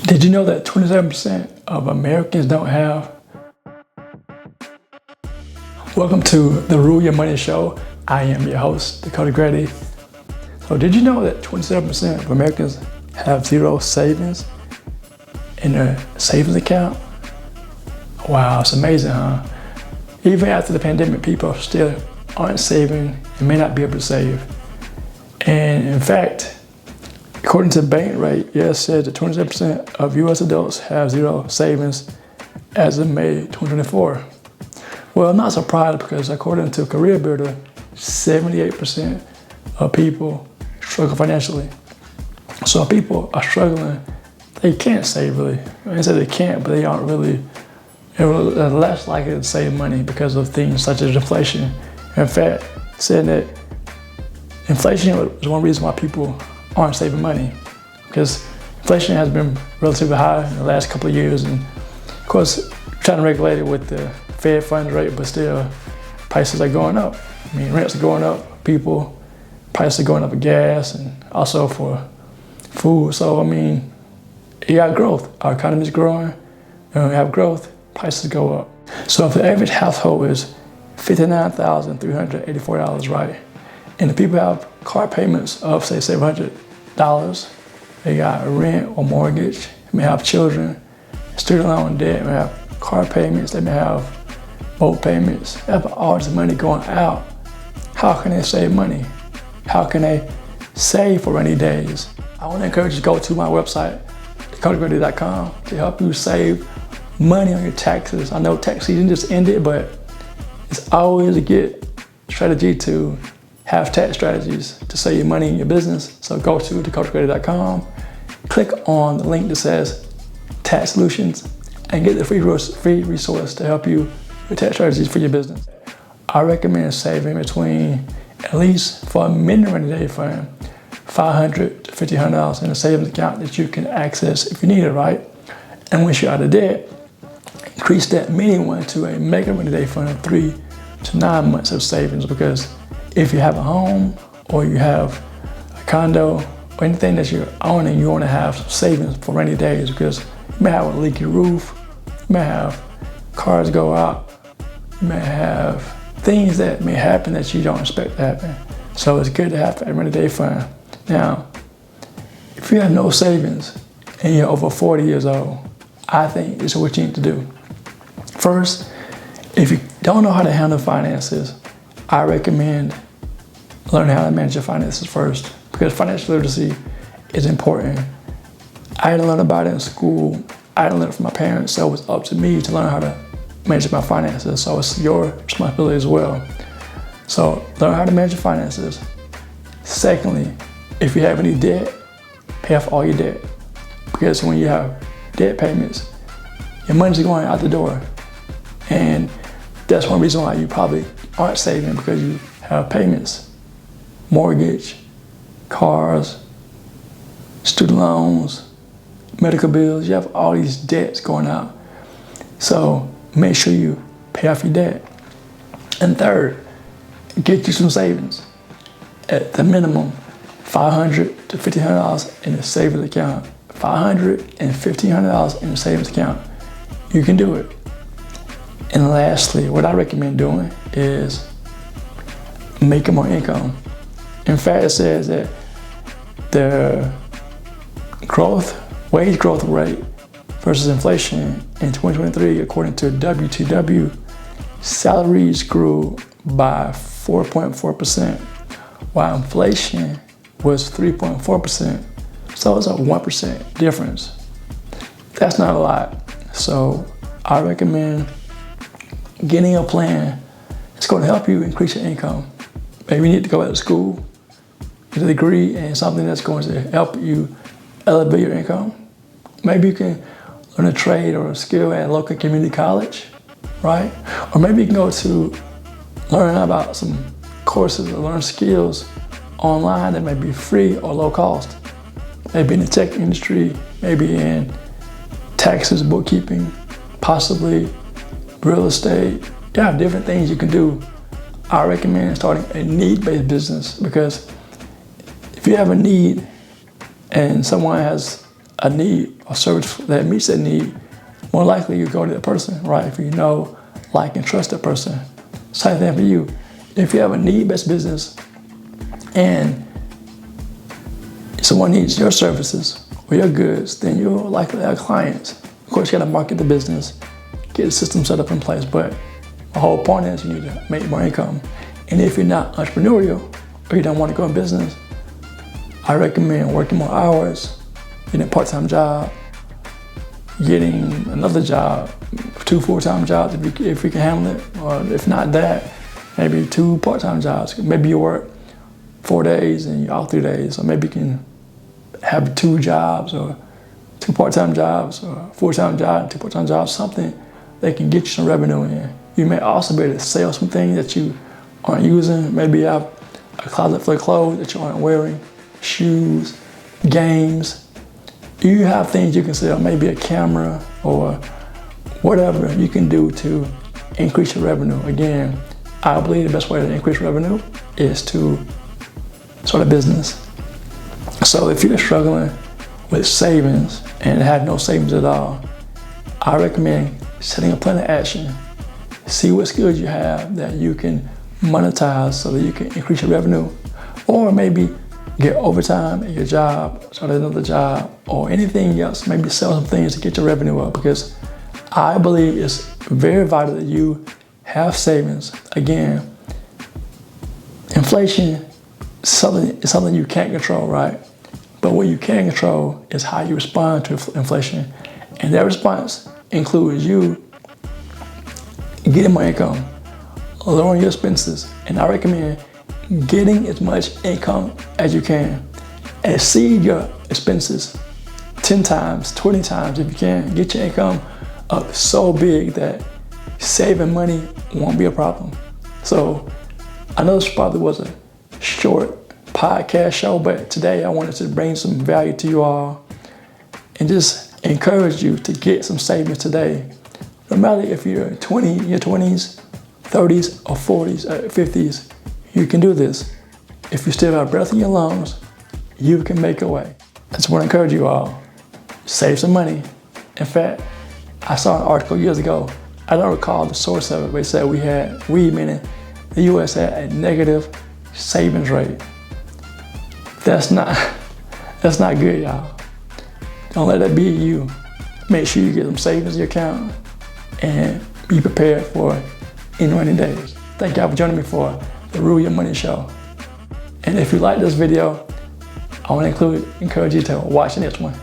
Did you know that 27% of Americans don't have? Welcome to the Rule Your Money Show. I am your host, Dakota Grady. So did you know that 27% of Americans have zero savings in their savings account? Wow, it's amazing, huh? Even after the pandemic, people still aren't saving and may not be able to save. And in fact, according to Bankrate, it said that 27% of U.S. adults have zero savings as of May 2024. Well, I'm not surprised because according to Career Builder, 78% of people struggle financially. So if people are struggling, they can't save really. I say they can't, but they aren't really, they're less likely to save money because of things such as inflation. In fact, saying that inflation is one reason why people aren't saving money, because inflation has been relatively high in the last couple of years, and of course trying to regulate it with the Fed funds rate, but still prices are going up. I mean, rents are going up, prices are going up for gas and also for food. So I mean, you got growth. Our economy is growing, and we have growth, prices go up. So if the average household is $59,384, right, and the people have car payments of say $700, they got rent or mortgage, they may have children, student loan debt, they may have car payments, they may have boat payments, they have all this money going out. How can they save money? How can they save for rainy days? I want to encourage you to go to my website, dakotagrady.com, to help you save money on your taxes. I know tax season just ended, but it's always a good strategy to have tax strategies to save your money in your business. So go to dakotagrady.com, click on the link that says Tax Solutions, and get the free resource to help you with tax strategies for your business. I recommend saving between, at least for a minimum rainy day fund, $500 to $1,500 in a savings account that you can access if you need it, right? And once you're out of debt, increase that mini one to a mega rainy day fund of 3 to 9 months of savings, because if you have a home or you have a condo or anything that you're owning, you want to have some savings for rainy days, because you may have a leaky roof, you may have cars go out, you may have things that may happen that you don't expect to happen. So it's good to have a rainy day fund. Now, if you have no savings and you're over 40 years old, I think this is what you need to do. First, if you don't know how to handle finances, I recommend learning how to manage your finances first, because financial literacy is important. I didn't learn about it in school. I didn't learn it from my parents, so it's up to me to learn how to manage my finances. So it's your responsibility as well. So learn how to manage your finances. Secondly, if you have any debt, pay off all your debt, because when you have debt payments, your money's going out the door. And that's one reason why you probably aren't saving, because you have payments, mortgage, cars, student loans, medical bills. You have all these debts going out. So make sure you pay off your debt. And third, get you some savings. At the minimum, $500 to $1,500 in a savings account. $500 and $1,500 in a savings account. You can do it. And lastly, what I recommend doing is making more income. In fact, it says that the wage growth rate versus inflation in 2023, according to WTW, salaries grew by 4.4%, while inflation was 3.4%. So it's a 1% difference. That's not a lot. So I recommend getting a plan. It's going to help you increase your income. Maybe you need to go back to school, get a degree in something that's going to help you elevate your income. Maybe you can learn a trade or a skill at a local community college, right? Or maybe you can go to learn about some courses or learn skills online that may be free or low cost. Maybe in the tech industry, maybe in taxes, bookkeeping, possibly real estate. You have different things you can do. I recommend starting a need-based business, because if you have a need and someone has a need, a service that meets that need, more likely you go to that person, right? If you know, like, and trust that person. Same thing for you. If you have a need-based business and someone needs your services or your goods, then you'll likely have clients. Of course, you gotta market the business, get the system set up in place, but the whole point is you need to make more income. And if you're not entrepreneurial or you don't want to go in business, I recommend working more hours, getting a part-time job, getting another job, 2 full-time jobs if you can handle it, or if not that, maybe 2 part-time jobs. Maybe you work 4 days and you're off 3 days, or maybe you can have 2 jobs or 2 part-time jobs or a full-time job, 2 part-time jobs, something that can get you some revenue in. You may also be able to sell some things that you aren't using. Maybe you have a closet full of clothes that you aren't wearing, shoes, games. You have things you can sell, maybe a camera or whatever you can do to increase your revenue. Again, I believe the best way to increase revenue is to start a business. So if you're struggling with savings and have no savings at all, I recommend setting a plan of action. See what skills you have that you can monetize so that you can increase your revenue, or maybe get overtime at your job, start another job, or anything else. Maybe sell some things to get your revenue up, because I believe it's very vital that you have savings. Again, inflation is something you can't control, right? But what you can control is how you respond to inflation. And that response includes you getting more income, lowering your expenses, and I recommend getting as much income as you can. Exceed your expenses 10 times, 20 times if you can. Get your income up so big that saving money won't be a problem. So I know this probably was a short podcast show, but today I wanted to bring some value to you all and just encourage you to get some savings today. No matter if you're in your 20s, 30s, or 40s, or 50s, you can do this. If you still have breath in your lungs, you can make a way. I just want to encourage you all, save some money. In fact, I saw an article years ago, I don't recall the source of it, but it said we, meaning the US, had a negative savings rate. That's not good, y'all. Don't let that be you. Make sure you get some savings in your account and be prepared for any rainy days. Thank y'all for joining me for the Rule Your Money Show. And if you like this video, I want to encourage you to watch the next one.